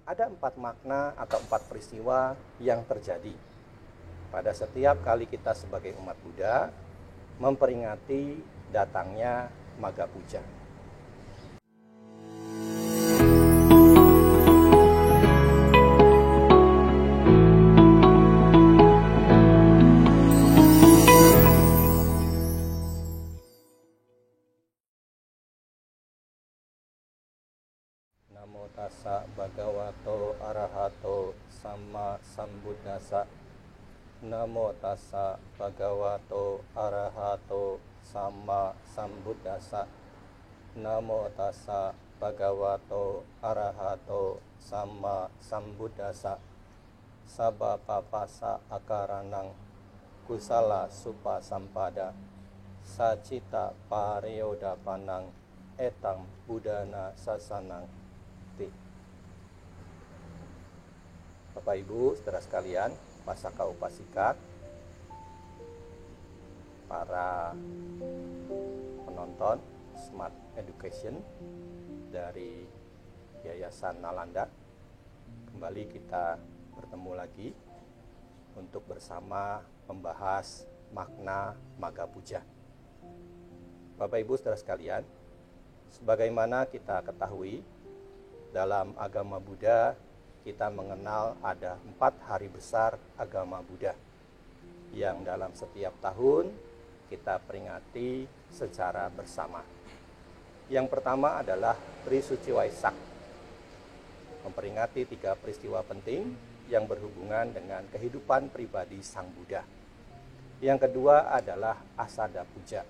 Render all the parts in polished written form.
Ada 4 makna atau 4 peristiwa yang terjadi pada setiap kali kita sebagai umat Buddha memperingati datangnya Magha Puja. Namo tassa bhagavato arahato samma sambuddhassa. Namo tassa bhagavato arahato samma sambuddhassa. Namo tassa bhagavato arahato samma sambuddhassa. Sabba papassa akaranang kusala supa sampada sacita pariodapanang etang budana sasanang. Bapak Ibu, saudara sekalian, Pasaka Upasika, para penonton Smart Education dari Yayasan Nalanda, kembali kita bertemu lagi untuk bersama membahas makna Magha Puja. Bapak Ibu, saudara sekalian, sebagaimana kita ketahui, dalam agama Buddha kita mengenal ada 4 hari besar agama Buddha yang dalam setiap tahun kita peringati secara bersama. Yang pertama adalah Trisuci Waisak, memperingati 3 peristiwa penting yang berhubungan dengan kehidupan pribadi Sang Buddha. Yang kedua adalah Asada Puja,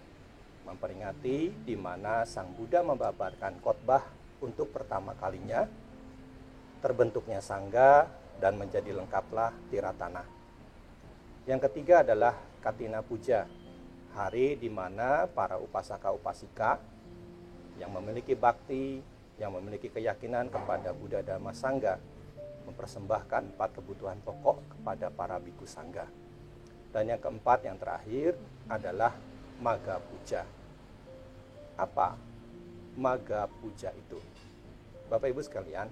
memperingati di mana Sang Buddha membabarkan khotbah untuk pertama kalinya, terbentuknya sangga dan menjadi lengkaplah Tiratana. Yang ketiga adalah Katina Puja, hari di mana para upasaka-upasika yang memiliki bakti, yang memiliki keyakinan kepada Buddha Dhamma Sangga mempersembahkan 4 kebutuhan pokok kepada para biku sangga. Dan yang keempat, yang terakhir adalah Magha Puja. Apa Magha Puja itu? Bapak Ibu sekalian,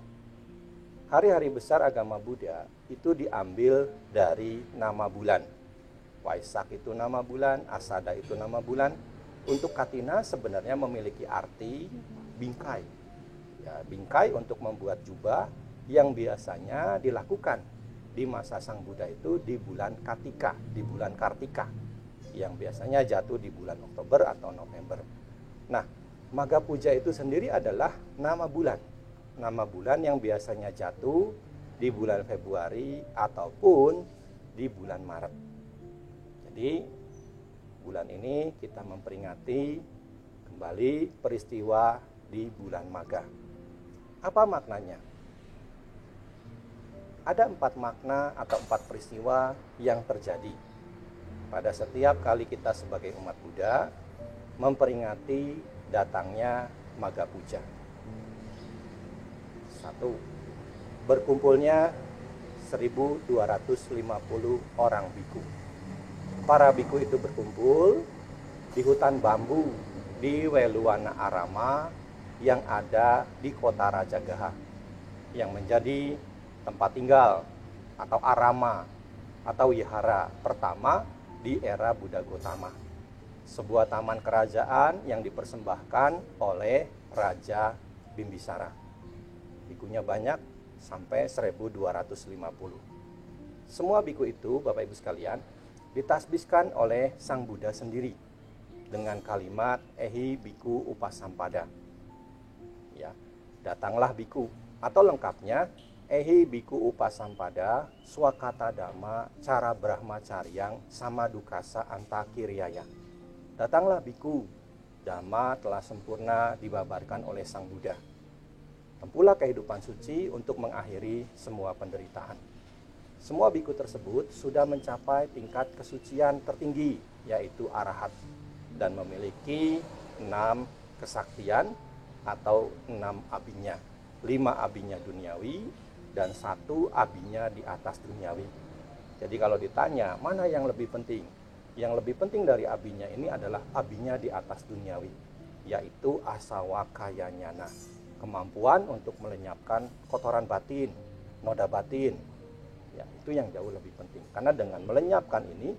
hari-hari besar agama Buddha itu diambil dari nama bulan. Waisak itu nama bulan, Asada itu nama bulan. Untuk Katina sebenarnya memiliki arti bingkai. Ya, bingkai untuk membuat jubah yang biasanya dilakukan di masa Sang Buddha itu di bulan Kartika, di bulan Kartika, yang biasanya jatuh di bulan Oktober atau November. Nah, Magha Puja itu sendiri adalah nama bulan. Nama bulan yang biasanya jatuh di bulan Februari ataupun di bulan Maret. Jadi bulan ini kita memperingati kembali peristiwa di bulan Magha. Apa maknanya? Ada 4 makna atau 4 peristiwa yang terjadi pada setiap kali kita sebagai umat Buddha memperingati datangnya Magha Puja. 1. Berkumpulnya 1250 orang biku. Para biku itu berkumpul di hutan bambu di Weluwana Arama yang ada di kota Rajagaha, yang menjadi tempat tinggal atau arama atau wihara pertama di era Buddha Gotama. Sebuah taman kerajaan yang dipersembahkan oleh Raja Bimbisara. Bikunya banyak, sampai 1250. Semua biku itu, Bapak Ibu sekalian, ditasbihkan oleh Sang Buddha sendiri dengan kalimat Ehi Biku Upasampada. Ya, datanglah biku, atau lengkapnya Ehi Biku Upasampada Swakata Dhamma Cara Brahmacaryang Samadukasa Antakiryaya. Datanglah biku, Dhamma telah sempurna dibabarkan oleh Sang Buddha. Tempuhlah kehidupan suci untuk mengakhiri semua penderitaan. Semua biku tersebut sudah mencapai tingkat kesucian tertinggi, yaitu arahat, dan memiliki 6 kesaktian atau 6 abinya. 5 abinya duniawi dan 1 abinya di atas duniawi. Jadi kalau ditanya mana yang lebih penting, yang lebih penting dari abinya ini adalah abinya di atas duniawi, yaitu asawakayanyana, kemampuan untuk melenyapkan kotoran batin noda batin. Ya, itu yang jauh lebih penting. Karena dengan melenyapkan ini,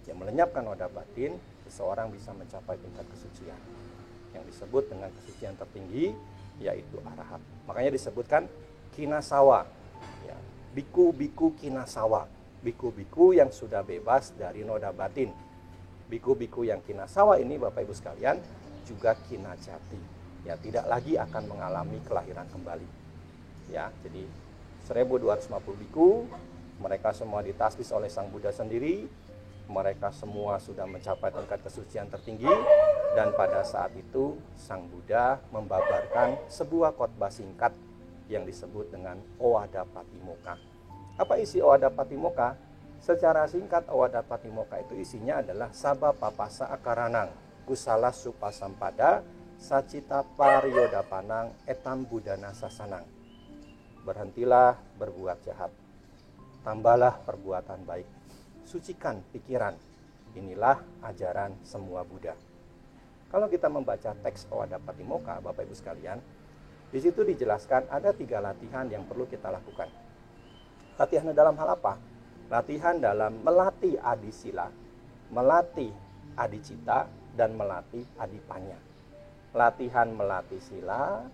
ya melenyapkan noda batin, seseorang bisa mencapai tingkat kesucian yang disebut dengan kesucian tertinggi, yaitu arahat. Makanya disebutkan kinasawa, ya, biku-biku kinasawa, biku-biku yang sudah bebas dari noda batin. Biku-biku yang kinasawa ini, Bapak Ibu sekalian, juga kinajati, ya tidak lagi akan mengalami kelahiran kembali. Ya, jadi 1250 biku, mereka semua ditasbih oleh Sang Buddha sendiri. Mereka semua sudah mencapai tingkat kesucian tertinggi, dan pada saat itu Sang Buddha membabarkan sebuah khotbah singkat yang disebut dengan Owada Patimokkha. Apa isi Owada Patimokkha? Secara singkat, Owada Patimokkha itu isinya adalah Sabba Papasa Akaranang Kusala Supasampada Sacita Pariyodapanang Etam Buddhana Sasanang. Berhentilah berbuat jahat, tambahlah perbuatan baik, sucikan pikiran. Inilah ajaran semua Buddha. Kalau kita membaca teks Owada Patimokkha, Bapak Ibu sekalian, di situ dijelaskan ada 3 latihan yang perlu kita lakukan. Latihan dalam hal apa? Latihan dalam melatih adisila, melatih adicita, dan melatih adipanya. Latihan melatih sila,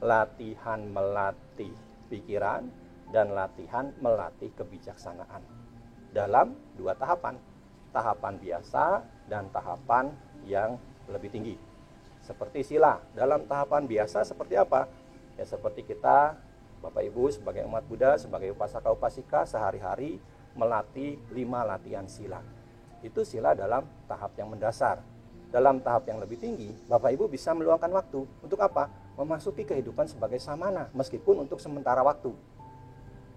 latihan melatih pikiran, dan latihan melatih kebijaksanaan. Dalam 2 tahapan, tahapan biasa dan tahapan yang lebih tinggi. Seperti sila, dalam tahapan biasa seperti apa? Ya seperti kita, Bapak Ibu sebagai umat Buddha, sebagai upasaka upasika sehari-hari melatih 5 latihan sila. Itu sila dalam tahap yang mendasar. Dalam tahap yang lebih tinggi, Bapak Ibu bisa meluangkan waktu. Untuk apa? Memasuki kehidupan sebagai samana, meskipun untuk sementara waktu.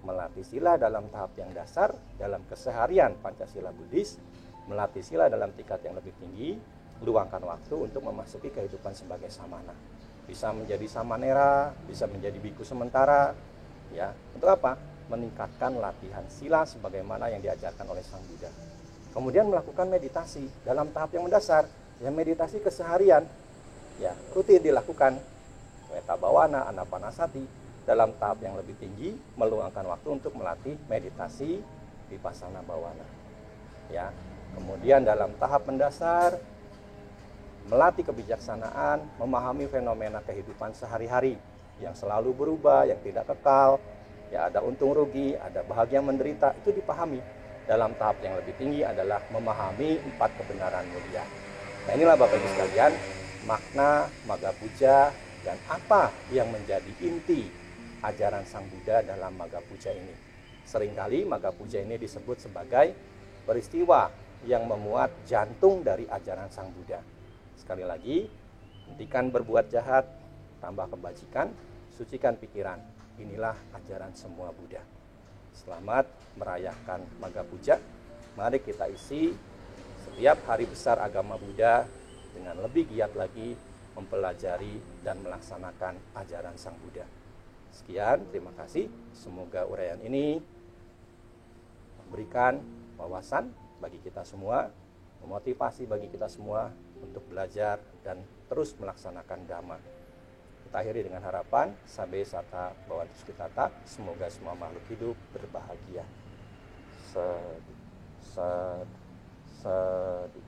Melatih sila dalam tahap yang dasar, dalam keseharian Pancasila Buddhis, melatih sila dalam tingkat yang lebih tinggi, luangkan waktu untuk memasuki kehidupan sebagai samana. Bisa menjadi samanera, bisa menjadi biku sementara, ya. Untuk apa? Meningkatkan latihan sila sebagaimana yang diajarkan oleh Sang Buddha. Kemudian melakukan meditasi dalam tahap yang mendasar, ya meditasi keseharian, ya rutin dilakukan. Metta Bhavana, Anapanasati. Dalam tahap yang lebih tinggi, meluangkan waktu untuk melatih meditasi Vipassana Bhavana. Ya, kemudian dalam tahap mendasar, melatih kebijaksanaan, memahami fenomena kehidupan sehari-hari yang selalu berubah, yang tidak kekal. Ya, ada untung rugi, ada bahagia menderita, itu dipahami. Dalam tahap yang lebih tinggi adalah memahami 4 kebenaran mulia. Nah, inilah Bapak Ibu sekalian, makna Magga Puja dan apa yang menjadi inti ajaran Sang Buddha dalam Magga Puja ini. Seringkali Magga Puja ini disebut sebagai peristiwa yang memuat jantung dari ajaran Sang Buddha. Sekali lagi, hentikan berbuat jahat, tambah kebajikan, sucikan pikiran. Inilah ajaran semua Buddha. Selamat merayakan Magga Puja. Mari kita isi setiap hari besar agama Buddha dengan lebih giat lagi mempelajari dan melaksanakan ajaran Sang Buddha. Sekian, terima kasih. Semoga uraian ini memberikan wawasan bagi kita semua, memotivasi bagi kita semua untuk belajar dan terus melaksanakan Dhamma. Kita akhiri dengan harapan Sabbe Satta Bhavantu Sukhita. Semoga semua makhluk hidup berbahagia. Sadu, sadu, sadu.